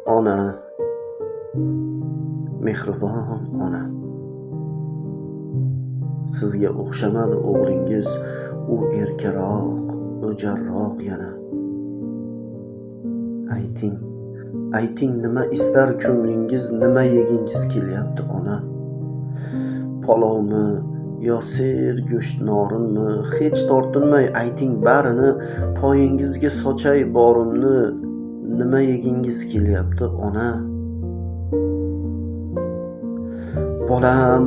Ona, mehribon ona. Sizga o'xshamadi o'g'lingiz, u erkaroq, o'jarroq yana. Ayting nima istar ko'nglingiz, nima yegingiz kelyapti ona? Palovmi yo ser go'sht norinmi? Hech tortinmay ayting barini, poyingizga sochay borimni. Nima yegingiz kelyapti ona?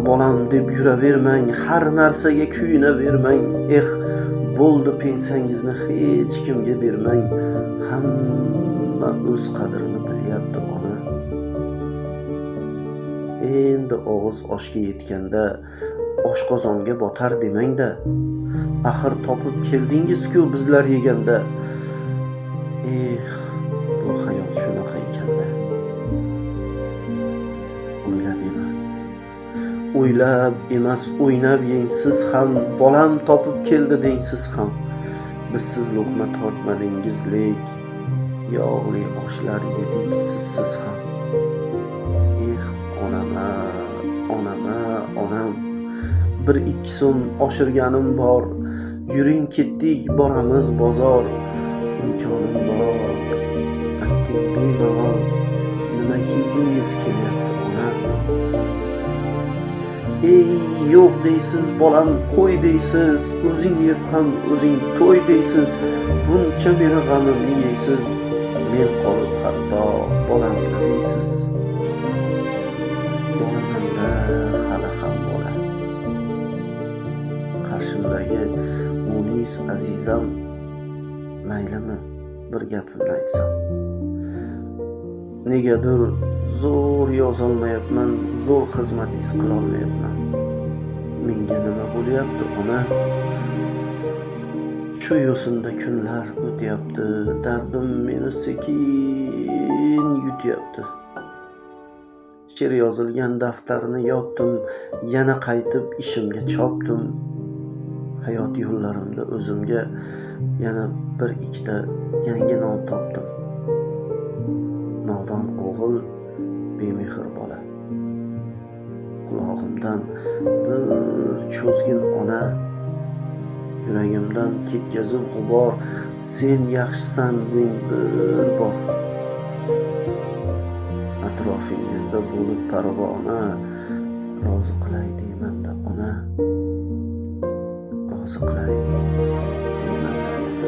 Bolam deb yuravermang, har narsaga kuyunavermang. Bo'ldi pensangizni hech kimga bermang. Hamma o'z qadrini bilyapti ona. Endi og'iz oshga yetganda oshqozonga botar demang-da. Axir topib keldingiz-ku bizlar yeganda. Bu hayot shunaqa ekanda. O'ylab emas, o'ynab yeng siz ham, bolam topib keldi deng siz ham. Bizsiz luqma tortmadingiz lek, yog'li oshlar yedik sizsiz ham. Onam, 1-2 so'm oshirganim bor. Yuring ketdik, boramiz bozor. Imkonim bor, ayting bemalol, nima kiygingiz kelyapti ona? Yo'q deysiz, bolam qo'y deysiz, o'zing yeb ham o'zing to'y deysiz. Buncha meni g'amimni yeysiz, men qolib hatto bolamni deysiz. Bolamanda hali ham bola. Qarshimdagi munis azizam, maylimi bir gapimni aytsam. Negadir zo'r yozolmayapman, zo'r xizmat his qilolmayapman. Menga nima bo'lyapti ona? Shu yo'sinda kunlar o'tyapti, dardim meni sekin yutyapti. She'r yozilgan daftarni yopdim, yana qaytib ishimga chopdim. Hayot yo'llarimda o'zimga yana 1-2 yangi nom topdim. Nodon o'g'il, bemehr bola. Qulog'imdan bir cho'zgin ona, yuragimdan ketkazib g'ubor. Sen yaxshisan deng bir bor. Atrofingizda bo'lib parvona, rozi qilay deymanda ona. Rozi qilay deymanda ona.